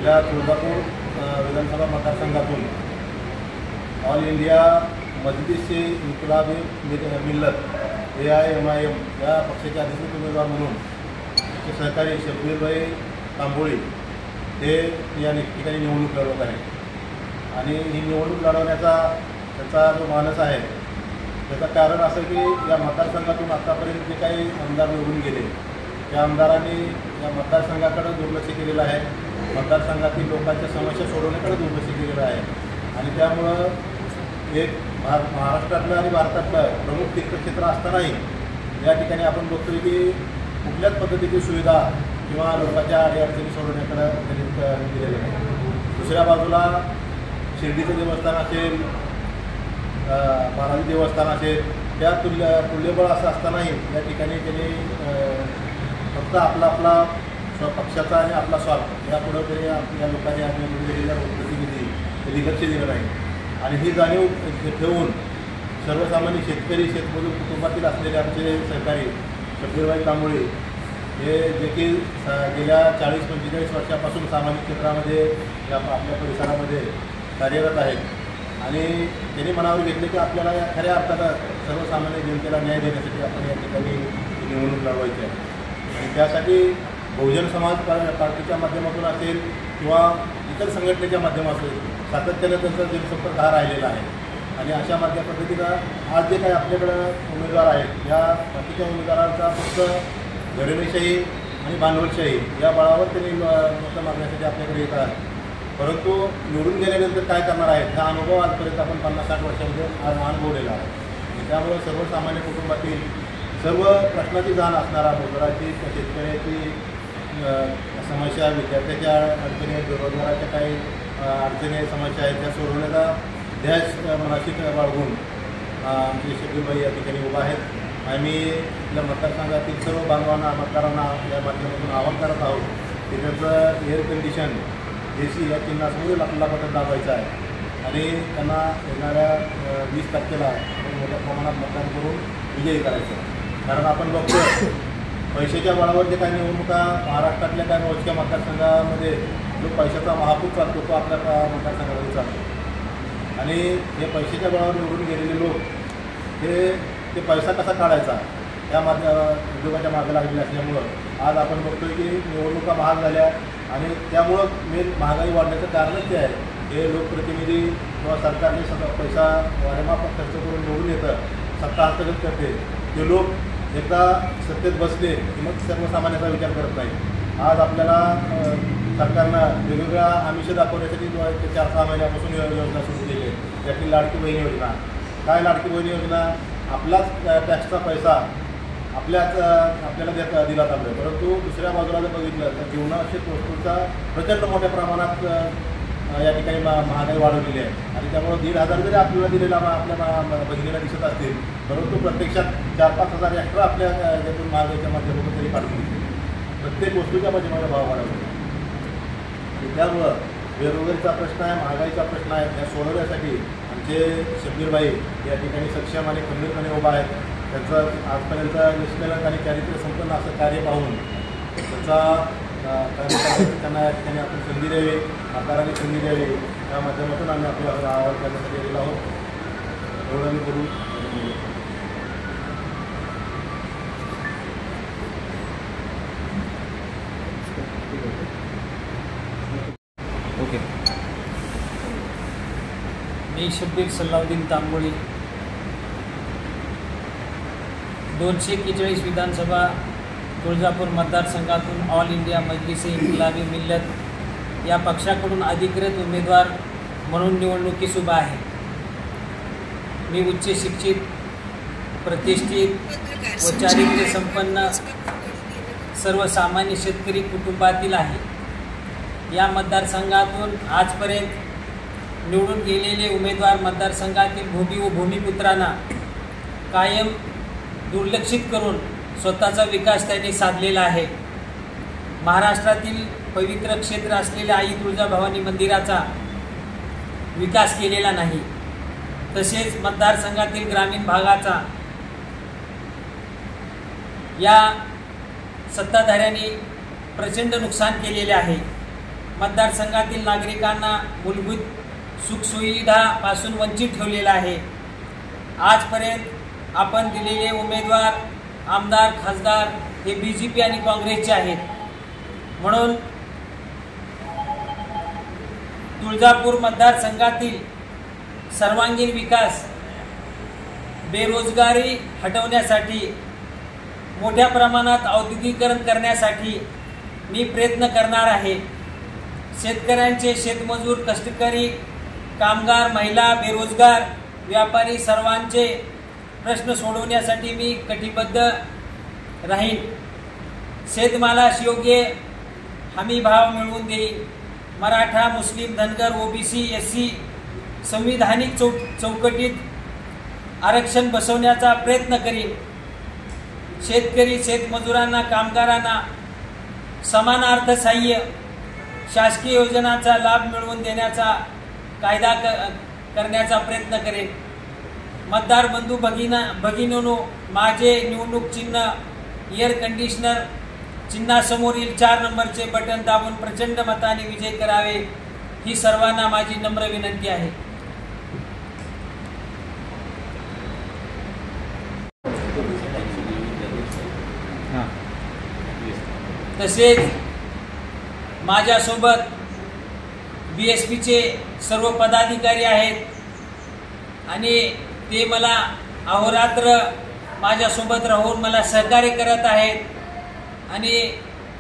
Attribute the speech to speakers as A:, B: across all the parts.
A: आपल्या तुळजापूर विधानसभा मतदारसंघातून all India Majlis इन्किलाबी मिल्लत AIMIM या पक्षाचे अधिकृत उमेदवार म्हणून सहकारी शब्बीरभाई तांबोळी हे या ठिकाणी निवडणूक लढवत आहेत। आणि ही निवडणूक लढवण्याचा त्याचा जो मानस आहे त्याचं कारण असं की या मतदारसंघातून आतापर्यंत जे काही आमदार निवडून गेले त्या आमदारांनी या मतदारसंघाकडे दुर्लक्ष केलेलं आहे, मतदारसंघातील लोकांच्या समस्या सोडवण्याकडे दुर्लक्ष केलेलं आहे। आणि त्यामुळं एक महाराष्ट्रातलं आणि भारतातलं प्रमुख तीर्थक्षेत्र असतानाही या ठिकाणी आपण बघतोय की कुठल्याच पद्धतीची सुविधा किंवा लोकांच्या अडीअडचणी सोडवण्याकडे दिलेलं आहे। दुसऱ्या बाजूला शिर्डीचं देवस्थान असेल, बालाजी देवस्थान असेल, त्या तुल्यबळ असं असतानाही या ठिकाणी त्यांनी फक्त आपला पक्षाचा आणि आपला स्वार्थ यापुढं तरी या लोकांनी दिलेल्या प्रतिनिधी कधी लक्ष दिलं नाही। आणि ही जाणीव ठेवून सर्वसामान्य शेतकरी शेतमजूर कुटुंबातील असलेले आमचे सहकारी शब्बीरभाई तांबोळी हे देखील गेल्या 40-45 वर्षापासून सामाजिक क्षेत्रामध्ये या आपल्या परिसरामध्ये कार्यरत आहेत। आणि त्यांनी मनावर घेतले की आपल्याला या खऱ्या अर्थानं सर्वसामान्य जनतेला न्याय देण्यासाठी आपण या ठिकाणी निवडणूक लढवायची आहे। आणि त्यासाठी बहुजन समाज पार्टीच्या माध्यमातून असेल किंवा इतर संघटनेच्या माध्यमातून सातत्याने त्यांचा जनसंपर्क हा राहिलेला आहे। आणि अशा पद्धतीनं आज जे काही आपल्याकडं उमेदवार आहेत या बाकीच्या उमेदवारांचा फक्त घराणेशाही आणि भांडवलशाही या बळावर त्यांनी मतं मागण्यासाठी आपल्याकडे येतात, परंतु निवडून गेल्यानंतर काय करणार आहेत हा अनुभव आजपर्यंत आपण 50-60 वर्षांमध्ये अनुभवलेला आहे। त्यामुळे सर्वसामान्य कुटुंबातील सर्व प्रश्नाची जाण असणारा मजुराची, शेतकऱ्याची समस्या, विद्यार्थ्याच्या अडचणी आहेत, बेरोजगाराच्या काही अडचणी समस्या आहेत त्या सोडवण्याचा ध्यास मनाशी बाळगून आमचे शब्बीरभाई या ठिकाणी उभा आहेत। आम्ही आपल्या मतदारसंघातील सर्व बांधवांना मतदारांना या माध्यमातून आवाहन करत आहोत की त्यांचं एअर कंडिशन AC या चिन्हासमोर आपल्याला बटन दाबायचं आहे आणि त्यांना येणाऱ्या 20 तारखेला मोठ्या प्रमाणात मतदान करून विजयी करायचं। कारण आपण बघतो पैशाच्या बळावर जे काही निवडणुका महाराष्ट्रातल्या काही मोजक्या मतदारसंघामध्ये जो पैशाचा महापूर चालतो तो आपल्या मतदारसंघामध्ये चालतो। आणि हे पैशाच्या बळावर निवडून गेलेले लोक ते पैसा कसा काढायचा या उद्योगाच्या मागे लागलेले असल्यामुळं आज आपण बघतोय की निवडणुका महाग झाल्या आणि त्यामुळं मेन महागाई वाढण्याचं कारणच ते आहे। हे लोकप्रतिनिधी किंवा सरकारने पैसा वारेमाफक खर्च करून निवडून येतं, सत्ता हस्तगत करते, ते लोक एकदा सत्तेत बसले की मग सर्वसामान्याचा विचार करत नाही। आज आपल्याला सरकारनं वेगवेगळ्या आमिष दाखवण्यासाठी 4-6 महिन्यापासून योजना सुरू केली आहे। त्यातील लाडकी बहीण योजना, काय लाडकी बहीण योजना, आपलाच टॅक्सचा पैसा आपल्याला दिला चाललो आहे, परंतु दुसऱ्या बाजूला जर बघितलं तर जीवनावश्यक वस्तूंचा प्रचंड मोठ्या प्रमाणात या ठिकाणी महागाई वाढवलेली आहे। आणि त्यामुळे 1,500 जरी आपल्याला दिलेला आपल्या बहिणीला दिसत असतील, परंतु प्रत्यक्षात 4-5 हजार एक्स्ट्रा आपल्या यातून महागाईच्या माध्यमातून तरी पाठवून प्रत्येक वस्तूच्या माध्यमाला भाव वाढवले। त्यामुळं बेरोजगारीचा प्रश्न आहे, महागाईचा प्रश्न आहे, त्या सोडवण्यासाठी आमचे शब्बीरभाई या ठिकाणी सक्षम आणि खंबीरपणे उभा आहेत। त्यांचं आजपर्यंत निष्कलंक आणि चारित्र्य संपन्न असं कार्य पाहून त्याचा त्यांना या ठिकाणी आपण संधी द्यावी, आकाराने संधी द्यावी या माध्यमातून आम्ही आपल्याला आवाहन करण्यासाठी गेलेलो आहोत। एवढं आम्ही करू।
B: ओके, मी शब्बीर सल्लाउद्दीन तांबोळी 241 विधानसभा तुळजापूर मतदारसंघातून ऑल इंडिया मजलिस इन्किलाबी मिल्लत या पक्षाकडून अधिकृत उमेदवार म्हणून निवडणुकीस उभा आहे। मी उच्च शिक्षित, प्रतिष्ठित व चारित्र्य संपन्न सर्वसामान्य शेतकरी कुटुंबातील आहे। या मतदारसंघातून आजपर्यंत निवडून गेलेले उमेदवार मतदारसंघातील भूमी व भूमिपुत्रांना कायम दुर्लक्षित करून स्वतःचा विकास त्यांनी साधलेला आहे। महाराष्ट्रातील पवित्र क्षेत्र असलेल्या आई तुळजाभवानी मंदिराचा विकास केलेला नाही, तसेच मतदारसंघातील ग्रामीण भागाचा या सत्ताधाऱ्यांनी प्रचंड नुकसान केलेले आहे। मतदारसंघातील नागरिकांना मूलभूत सुखसुविधापासून वंचित ठेवलेला आहे। आजपर्यंत आपण दिलेले उमेदवार आमदार खासदार हे BJP आणि काँग्रेसचे आहेत। म्हणून तुळजापूर मतदारसंघातील सर्वांगीण विकास, बेरोजगारी हटवण्यासाठी, मोठ्या प्रमाणात औद्योगिकीकरण करण्यासाठी मी प्रयत्न करणार आहे। शेतकऱ्यांचे, शेतमजूर, कष्टकरी, कामगार, महिला, बेरोजगार, व्यापारी सर्वांचे प्रश्न सोडवण्यासाठी मी कटिबद्ध राहीन। शेतमालास योग्य हमी भाव मिळवून देईन। मराठा, मुस्लिम, धनगर, OBC, SC संविधानिक चौकटीत आरक्षण बसवण्याचा प्रयत्न करीन। शेतकरी, शेतमजुरांना, कामगारांना समान अर्थसहाय्य, शासकीय योजनांचा लाभ मिळवून देण्याचा कायदा करण्याचा प्रयत्न करेन। मतदार बंधू भगिनींनो, माझे निवडणूक चिन्ह एअर कंडिशनर चिन्हासमोरील 4 नंबरचे बटन दाबून प्रचंड मताने विजय करावे ही सर्वांना माझी नम्र विनंती आहे। तसेच माझ्यासोबत BSPचे सर्व पदाधिकारी आहेत आणि ते मला अहोरात्र माझ्यासोबत राहून मला सहकार्य करत आहेत आणि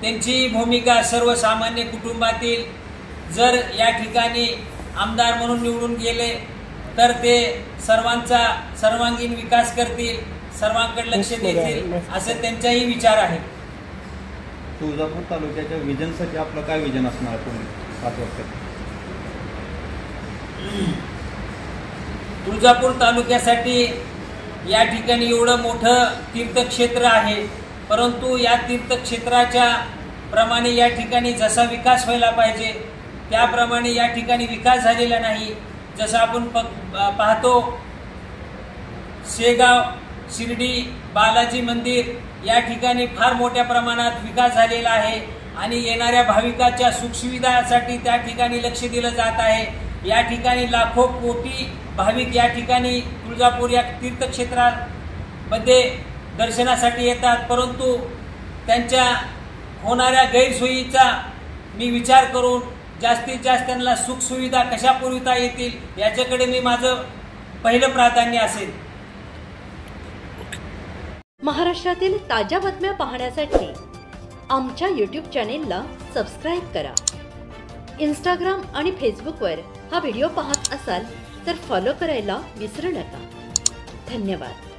B: त्यांची भूमिका सर्वसामान्य कुटुंबातील जर या ठिकाणी आमदार म्हणून निवडून गेले तर ते सर्वांचा सर्वांगीण विकास करतील, सर्वांकडे लक्ष देतील असे त्यांचाही विचार आहे।
C: तुळजापूर तालुक्याच्या विजनसाठी आपलं काय विजन असणार तुम्ही 5 वर्षात?
B: तुळजापूर तालुक्यासाठी या ठिकाणी एवढं मोठं तीर्थक्षेत्र आहे, परंतु या तीर्थक्षेत्राच्या प्रमाणे या ठिकाणी जसा विकास व्हायला पाहिजे त्याप्रमाणे या ठिकाणी विकास झालेला नाही। जसं आपण पाहतो शेगाव, शिर्डी, बालाजी मंदिर या ठिकाणी फार मोठ्या प्रमाणात विकास झालेला आहे आणि येणाऱ्या भाविकाच्या सुखसुविधासाठी त्या ठिकाणी लक्ष दिलं जात आहे। या ठिकाणी लाखो कोटी भाविक या ठिकाणी तुळजापूर या तीर्थक्षेत्रामध्ये दर्शनासाठी येतात, परंतु त्यांच्या होणाऱ्या गैरसोयीचा मी विचार करून जास्तीत जास्त त्यांना सुखसुविधा कशा पुरविता येतील याच्याकडे मी माझं पहिलं प्राधान्य असेल।
D: महाराष्ट्रातील ताज्या बातम्या पाहण्यासाठी आमच्या YouTube चॅनेलला सबस्क्राईब करा। इंस्टाग्राम आणि फेसबुकवर हा व्हिडिओ पाहत असाल तर फॉलो करायला विसरू नका। धन्यवाद।